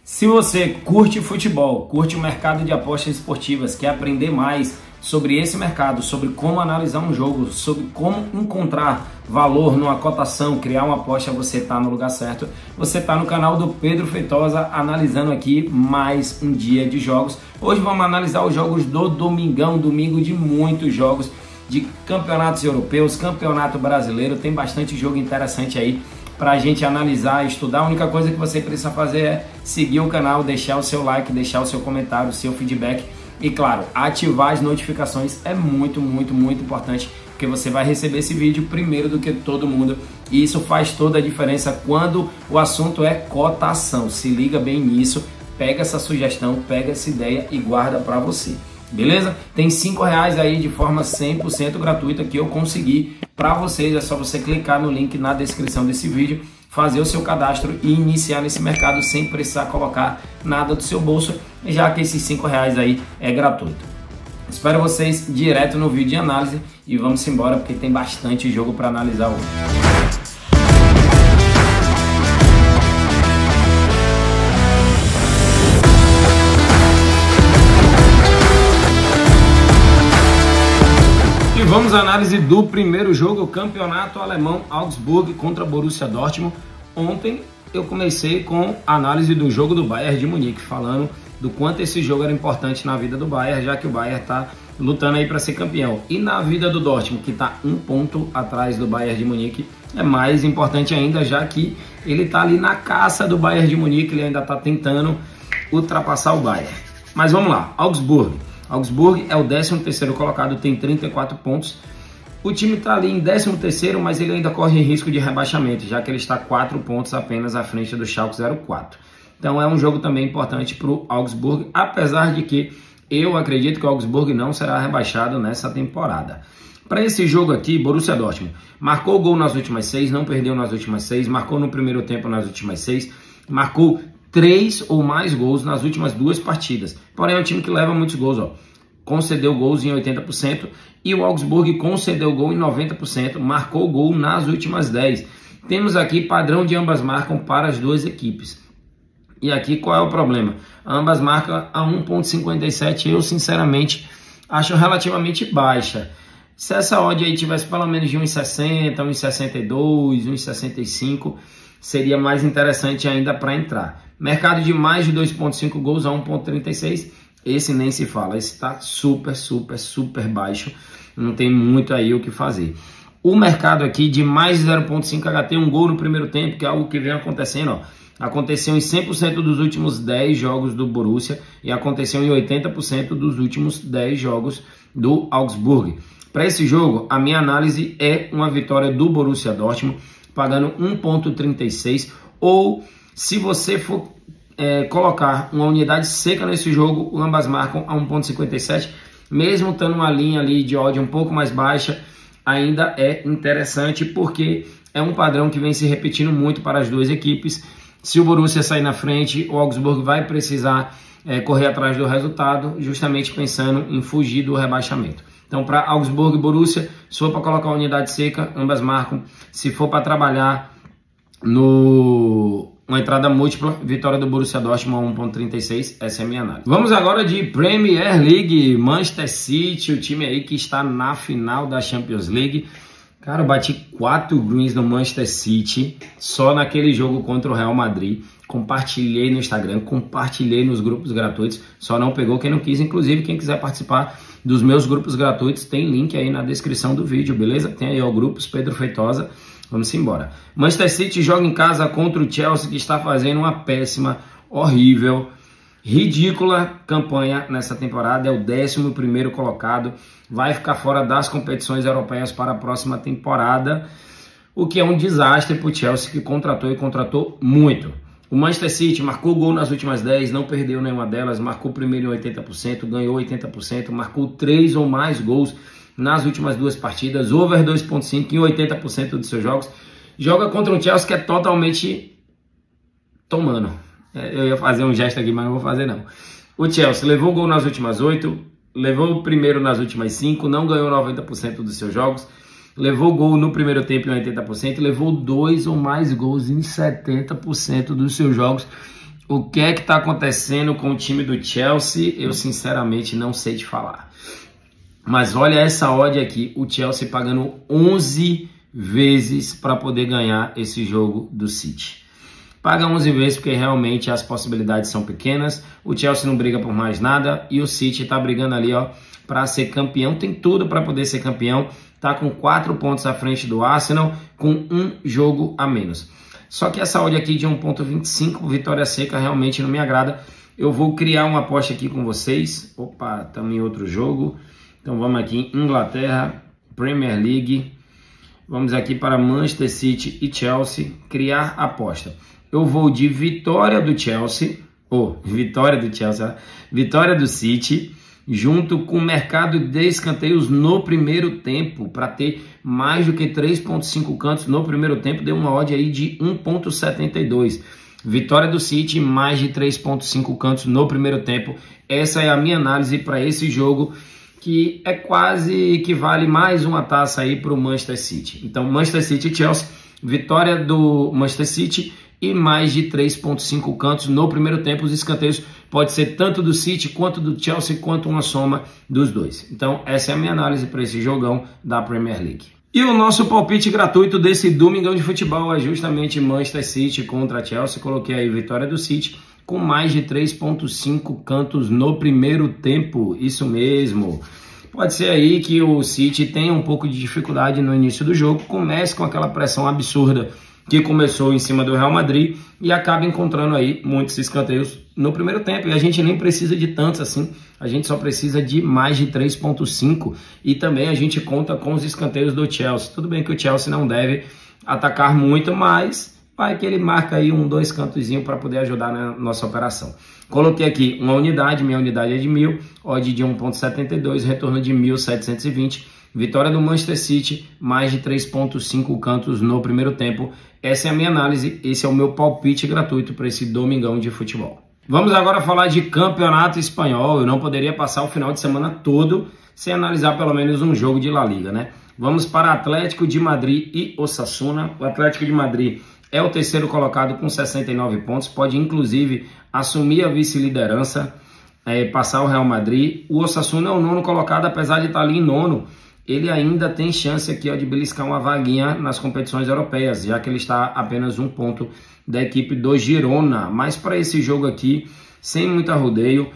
Se você curte futebol, curte o mercado de apostas esportivas, quer aprender mais sobre esse mercado, sobre como analisar um jogo, sobre como encontrar valor numa cotação, criar uma aposta, você está no lugar certo. Você está no canal do Pedro Feitosa, analisando aqui mais um dia de jogos. Hoje vamos analisar os jogos do domingão, domingo de muitos jogos de campeonatos europeus, campeonato brasileiro, tem bastante jogo interessante aí para a gente analisar, estudar. A única coisa que você precisa fazer é seguir o canal, deixar o seu like, deixar o seu comentário, o seu feedback e, claro, ativar as notificações é muito importante, porque você vai receber esse vídeo primeiro do que todo mundo e isso faz toda a diferença quando o assunto é cotação. Se liga bem nisso, pega essa sugestão, pega essa ideia e guarda para você. Beleza? Tem R$5 aí de forma 100% gratuita que eu consegui para vocês. É só você clicar no link na descrição desse vídeo, fazer o seu cadastro e iniciar nesse mercado sem precisar colocar nada do seu bolso, já que esses R$5 aí é gratuito. Espero vocês direto no vídeo de análise e vamos embora porque tem bastante jogo para analisar hoje. Vamos à análise do primeiro jogo, o campeonato alemão, Augsburg contra Borussia Dortmund. Ontem eu comecei com a análise do jogo do Bayern de Munique, falando do quanto esse jogo era importante na vida do Bayern, já que o Bayern está lutando aí para ser campeão. E na vida do Dortmund, que está um ponto atrás do Bayern de Munique, é mais importante ainda, já que ele está ali na caça do Bayern de Munique, ele ainda está tentando ultrapassar o Bayern. Mas vamos lá, Augsburg é o 13º colocado, tem 34 pontos. O time está ali em 13º, mas ele ainda corre risco de rebaixamento, já que ele está 4 pontos apenas à frente do Schalke 04. Então é um jogo também importante para o Augsburg, apesar de que eu acredito que o Augsburg não será rebaixado nessa temporada. Para esse jogo aqui, Borussia Dortmund marcou gol nas últimas 6, não perdeu nas últimas 6, marcou no primeiro tempo nas últimas 6, marcou 3 ou mais gols nas últimas 2 partidas. Porém, é um time que leva muitos gols, ó. Concedeu gols em 80% e o Augsburg concedeu gol em 90%, marcou gol nas últimas 10. Temos aqui padrão de ambas marcam para as duas equipes. E aqui qual é o problema? Ambas marcam a 1.57, eu sinceramente acho relativamente baixa. Se essa odd aí tivesse pelo menos de 1.60, 1.62, 1.65, seria mais interessante ainda para entrar. Mercado de mais de 2.5 gols a 1.36, esse nem se fala, esse está super baixo, não tem muito aí o que fazer. O mercado aqui de mais de 0.5 HT, um gol no primeiro tempo, que é algo que vem acontecendo, ó. Aconteceu em 100% dos últimos 10 jogos do Borussia e aconteceu em 80% dos últimos 10 jogos do Augsburg. Para esse jogo, a minha análise é uma vitória do Borussia Dortmund, pagando 1.36, ou se você for colocar uma unidade seca nesse jogo, ambas marcam a 1.57, mesmo estando uma linha ali de odd um pouco mais baixa, ainda é interessante porque é um padrão que vem se repetindo muito para as duas equipes. Se o Borussia sair na frente, o Augsburg vai precisar correr atrás do resultado, justamente pensando em fugir do rebaixamento. Então, para Augsburg e Borussia, se for para colocar uma unidade seca, ambas marcam. Se for para trabalhar uma entrada múltipla, vitória do Borussia Dortmund a 1.36, essa é a minha análise. Vamos agora de Premier League, Manchester City, o time aí que está na final da Champions League. Cara, eu bati 4 greens no Manchester City, só naquele jogo contra o Real Madrid. Compartilhei no Instagram, compartilhei nos grupos gratuitos, só não pegou quem não quis. Inclusive, quem quiser participar dos meus grupos gratuitos, tem link aí na descrição do vídeo, beleza? Tem aí o grupos Pedro Feitosa. Vamos embora. Manchester City joga em casa contra o Chelsea, que está fazendo uma péssima, horrível, ridícula campanha nessa temporada. É o 11º colocado. Vai ficar fora das competições europeias para a próxima temporada, o que é um desastre para o Chelsea, que contratou muito. O Manchester City marcou gol nas últimas 10, não perdeu nenhuma delas, marcou primeiro em 80%, ganhou 80%, marcou 3 ou mais gols nas últimas 2 partidas, over 2.5 em 80% dos seus jogos. Joga contra um Chelsea que é totalmente tomando. Eu ia fazer um gesto aqui, mas não vou fazer não. O Chelsea levou gol nas últimas 8, levou o primeiro nas últimas 5, não ganhou 90% dos seus jogos, levou gol no primeiro tempo em 80%, levou 2 ou mais gols em 70% dos seus jogos. O que é que está acontecendo com o time do Chelsea? Eu sinceramente não sei te falar. Mas olha essa odd aqui, o Chelsea pagando 11 vezes para poder ganhar esse jogo do City. Paga 11 vezes porque realmente as possibilidades são pequenas, o Chelsea não briga por mais nada e o City está brigando ali para ser campeão, tem tudo para poder ser campeão, está com 4 pontos à frente do Arsenal, com um jogo a menos. Só que essa odd aqui de 1.25, vitória seca, realmente não me agrada. Eu vou criar uma aposta aqui com vocês. Opa, estamos em outro jogo. Então vamos aqui, Inglaterra, Premier League. Vamos aqui para Manchester City e Chelsea, criar aposta. Eu vou de vitória do Chelsea, vitória do City, junto com o mercado de escanteios no primeiro tempo, para ter mais do que 3.5 cantos no primeiro tempo, deu uma odd aí de 1.72. Vitória do City, mais de 3.5 cantos no primeiro tempo. Essa é a minha análise para esse jogo, que é quase que vale mais uma taça aí para o Manchester City. Então, Manchester City e Chelsea, vitória do Manchester City e mais de 3.5 cantos no primeiro tempo. Os escanteios pode ser tanto do City quanto do Chelsea, quanto uma soma dos dois. Então, essa é a minha análise para esse jogão da Premier League. E o nosso palpite gratuito desse domingão de futebol é justamente Manchester City contra Chelsea. Coloquei aí vitória do City com mais de 3.5 cantos no primeiro tempo, isso mesmo. Pode ser aí que o City tenha um pouco de dificuldade no início do jogo, comece com aquela pressão absurda que começou em cima do Real Madrid e acaba encontrando aí muitos escanteios no primeiro tempo. E a gente nem precisa de tantos assim, a gente só precisa de mais de 3.5 e também a gente conta com os escanteios do Chelsea. Tudo bem que o Chelsea não deve atacar muito, mas vai que ele marca aí 2 cantozinhos para poder ajudar na nossa operação. Coloquei aqui uma unidade, minha unidade é de 1.000, odd de 1.72, retorno de 1.720. Vitória do Manchester City, mais de 3.5 cantos no primeiro tempo. Essa é a minha análise, esse é o meu palpite gratuito para esse domingão de futebol. Vamos agora falar de campeonato espanhol. Eu não poderia passar o final de semana todo sem analisar pelo menos um jogo de La Liga, né? Vamos para Atlético de Madrid e Osasuna. O Atlético de Madrid é o terceiro colocado com 69 pontos, pode inclusive assumir a vice-liderança, passar o Real Madrid. O Osasuna é o nono colocado, apesar de estar ali em nono, ele ainda tem chance aqui de beliscar uma vaguinha nas competições europeias, já que ele está a apenas 1 ponto da equipe do Girona. Mas para esse jogo aqui, sem muito arrodeio,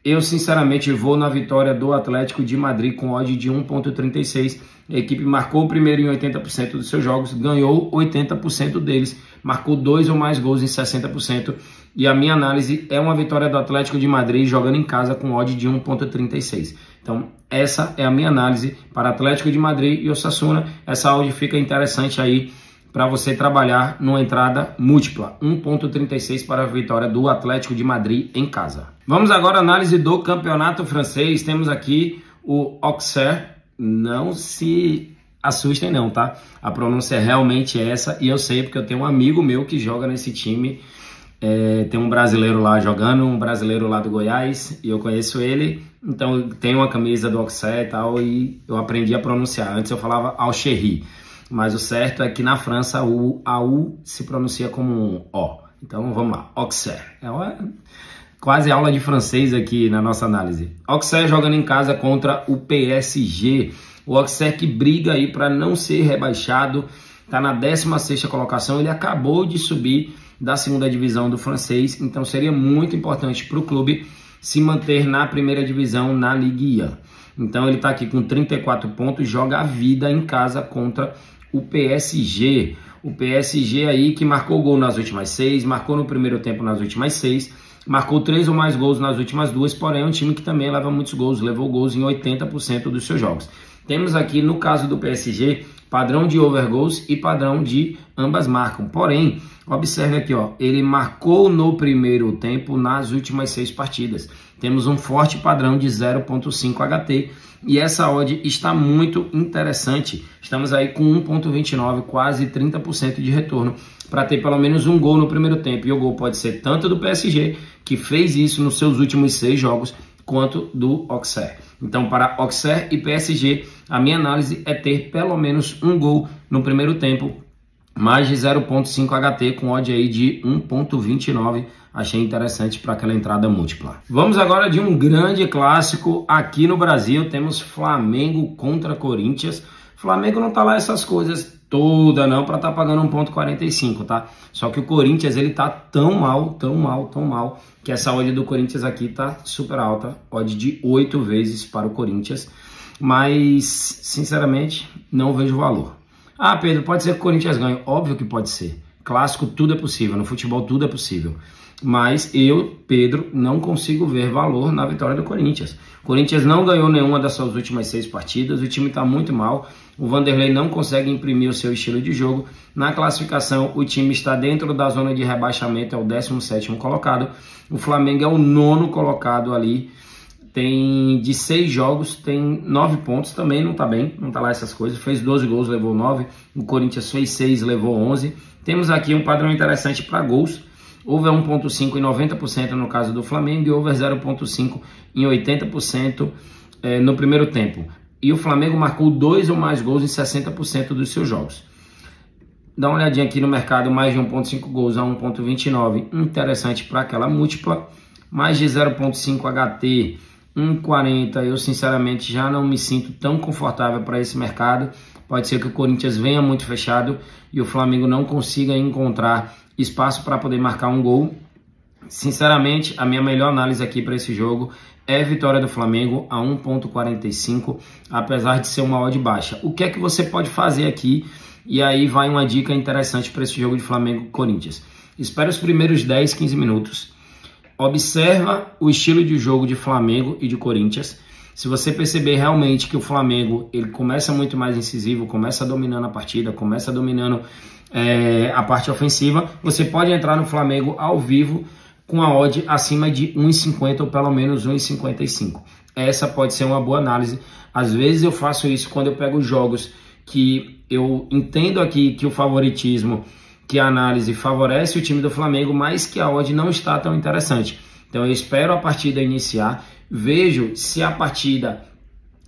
eu sinceramente vou na vitória do Atlético de Madrid com odd de 1.36. A equipe marcou o primeiro em 80% dos seus jogos, ganhou 80% deles, marcou 2 ou mais gols em 60%. E a minha análise é uma vitória do Atlético de Madrid jogando em casa com odd de 1.36. Então essa é a minha análise para Atlético de Madrid e Osasuna. Essa odd fica interessante aí para você trabalhar numa entrada múltipla, 1.36 para a vitória do Atlético de Madrid em casa. Vamos agora à análise do campeonato francês. Temos aqui o Auxerre. Não se assustem não, tá? A pronúncia é realmente essa e eu sei porque eu tenho um amigo meu que joga nesse time. Tem um brasileiro lá jogando, um brasileiro lá do Goiás, e eu conheço ele, então eu tenho uma camisa do Auxerre e tal, e eu aprendi a pronunciar. Antes eu falava Auxerre, mas o certo é que na França a U se pronuncia como um O. Então vamos lá, Auxerre. É quase aula de francês aqui na nossa análise. Auxerre jogando em casa contra o PSG. O Auxerre que briga aí para não ser rebaixado, está na 16ª colocação, ele acabou de subir da segunda divisão do francês, então seria muito importante para o clube se manter na primeira divisão na Ligue 1. Então ele está aqui com 34 pontos, joga a vida em casa contra o PSG. O PSG aí que marcou gol nas últimas 6, marcou no primeiro tempo nas últimas 6, marcou 3 ou mais gols nas últimas 2, porém é um time que também leva muitos gols, levou gols em 80% dos seus jogos. Temos aqui no caso do PSG padrão de overgoals e padrão de ambas marcam, porém observe aqui, ele marcou no primeiro tempo nas últimas 6 partidas. Temos um forte padrão de 0.5 HT e essa odd está muito interessante. Estamos aí com 1.29, quase 30% de retorno para ter pelo menos um gol no primeiro tempo. E o gol pode ser tanto do PSG, que fez isso nos seus últimos 6 jogos, quanto do Auxerre. Então, para Auxerre e PSG, a minha análise é ter pelo menos um gol no primeiro tempo mais de 0.5 HT com odd aí de 1.29. Achei interessante para aquela entrada múltipla. Vamos agora de um grande clássico aqui no Brasil. Temos Flamengo contra Corinthians. Flamengo não tá lá essas coisas toda não para tá pagando 1.45, tá? Só que o Corinthians ele tá tão mal, que essa odd do Corinthians aqui tá super alta, odd de 8 vezes para o Corinthians, mas sinceramente não vejo valor. Ah, Pedro, pode ser que o Corinthians ganhe? Óbvio que pode ser. Clássico tudo é possível, no futebol tudo é possível. Mas eu, Pedro, não consigo ver valor na vitória do Corinthians. O Corinthians não ganhou nenhuma das suas últimas 6 partidas, o time está muito mal, o Vanderlei não consegue imprimir o seu estilo de jogo. Na classificação, o time está dentro da zona de rebaixamento, é o 17º colocado. O Flamengo é o 9º colocado ali, tem de 6 jogos, tem 9 pontos, também não está bem, não está lá essas coisas. Fez 12 gols, levou 9, o Corinthians fez 6, levou 11. Temos aqui um padrão interessante para gols. Over 1.5 em 90% no caso do Flamengo e over 0.5 em 80% no primeiro tempo. E o Flamengo marcou 2 ou mais gols em 60% dos seus jogos. Dá uma olhadinha aqui no mercado, mais de 1.5 gols a 1.29, interessante para aquela múltipla. Mais de 0.5 HT, 1.40, eu sinceramente já não me sinto tão confortável para esse mercado. Pode ser que o Corinthians venha muito fechado e o Flamengo não consiga encontrar espaço para poder marcar um gol. Sinceramente, a minha melhor análise aqui para esse jogo é vitória do Flamengo a 1.45, apesar de ser uma odd baixa. O que é que você pode fazer aqui? E aí vai uma dica interessante para esse jogo de Flamengo e Corinthians. Espera os primeiros 10, 15 minutos. Observa o estilo de jogo de Flamengo e de Corinthians. Se você perceber realmente que o Flamengo ele começa muito mais incisivo, começa dominando a partida, começa dominando a parte ofensiva, você pode entrar no Flamengo ao vivo com a odd acima de 1,50 ou pelo menos 1,55. Essa pode ser uma boa análise. Às vezes eu faço isso quando eu pego jogos que eu entendo aqui que o favoritismo, que a análise favorece o time do Flamengo, mas que a odd não está tão interessante. Então eu espero a partida iniciar, vejo se a partida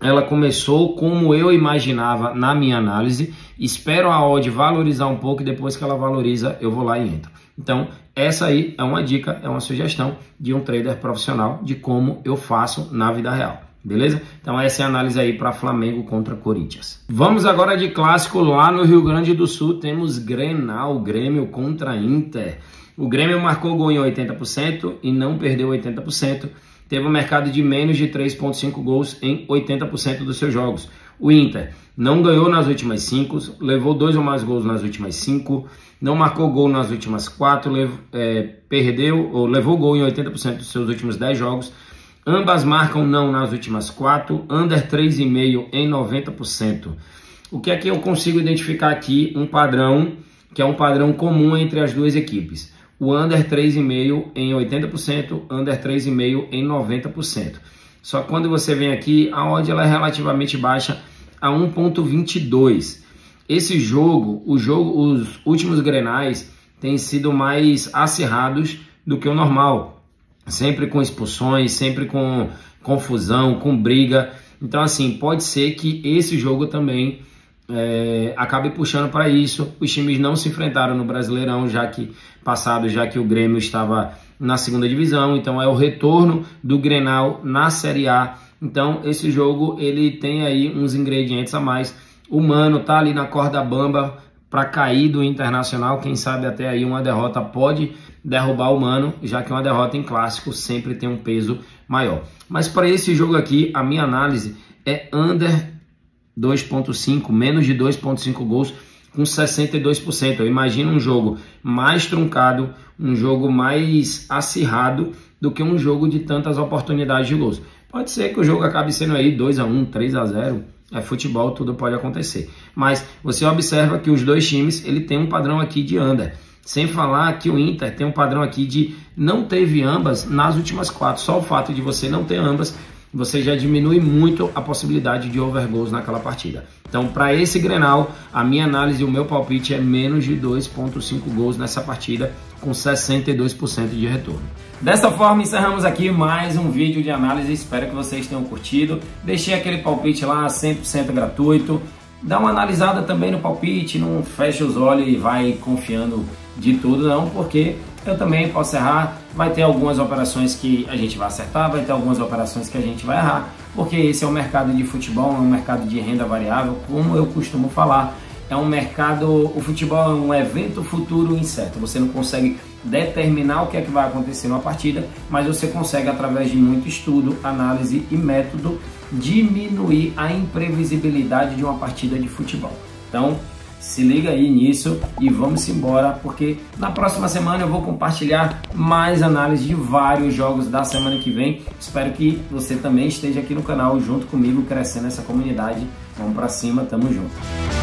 ela começou como eu imaginava na minha análise, espero a odd valorizar um pouco e depois que ela valoriza eu vou lá e entro. Então essa aí é uma dica, é uma sugestão de um trader profissional de como eu faço na vida real. Beleza? Então essa é a análise aí para Flamengo contra Corinthians. Vamos agora de clássico lá no Rio Grande do Sul. Temos Grenal, Grêmio contra Inter. O Grêmio marcou gol em 80% e não perdeu 80%. Teve um mercado de menos de 3.5 gols em 80% dos seus jogos. O Inter não ganhou nas últimas 5, levou 2 ou mais gols nas últimas 5, não marcou gol nas últimas 4, perdeu ou levou gol em 80% dos seus últimos 10 jogos. Ambas marcam não nas últimas 4, under 3,5 em 90%. O que é que eu consigo identificar aqui? Um padrão, que é um padrão comum entre as duas equipes. O under 3,5 em 80%, under 3,5 em 90%. Só que quando você vem aqui, a odd ela é relativamente baixa, a 1.22. Esse jogo, os últimos grenais têm sido mais acirrados do que o normal. Sempre com expulsões, sempre com confusão, com briga. Então, assim, pode ser que esse jogo também acabe puxando para isso. Os times não se enfrentaram no Brasileirão, já que o Grêmio estava na segunda divisão. Então, é o retorno do Grenal na Série A. Então, esse jogo ele tem aí uns ingredientes a mais. O Mano tá ali na corda bamba para cair do Internacional. Quem sabe até aí uma derrota pode derrubar o Mano, já que uma derrota em clássico sempre tem um peso maior. Mas para esse jogo aqui, a minha análise é under 2.5, menos de 2.5 gols com 62%. Eu imagino um jogo mais truncado, um jogo mais acirrado do que um jogo de tantas oportunidades de gols. Pode ser que o jogo acabe sendo aí 2-1, 3-0. É futebol, tudo pode acontecer. Mas você observa que os dois times ele tem um padrão aqui de under. Sem falar que o Inter tem um padrão aqui de não teve ambas nas últimas 4. Só o fato de você não ter ambas, você já diminui muito a possibilidade de overgoals naquela partida. Então, para esse Grenal, a minha análise e o meu palpite é menos de 2.5 gols nessa partida, com 62% de retorno. Dessa forma, encerramos aqui mais um vídeo de análise. Espero que vocês tenham curtido. Deixei aquele palpite lá 100% gratuito. dá uma analisada também no palpite, não fecha os olhos e vai confiando de tudo não, porque eu também posso errar, vai ter algumas operações que a gente vai acertar, vai ter algumas operações que a gente vai errar, porque esse é um mercado de futebol, é um mercado de renda variável, como eu costumo falar, é um mercado, o futebol é um evento futuro incerto, você não consegue determinar o que é que vai acontecer numa partida, mas você consegue, através de muito estudo, análise e método, diminuir a imprevisibilidade de uma partida de futebol. Então, se liga aí nisso e vamos embora, porque na próxima semana eu vou compartilhar mais análise de vários jogos da semana que vem. Espero que você também esteja aqui no canal junto comigo, crescendo essa comunidade. Vamos pra cima, tamo junto.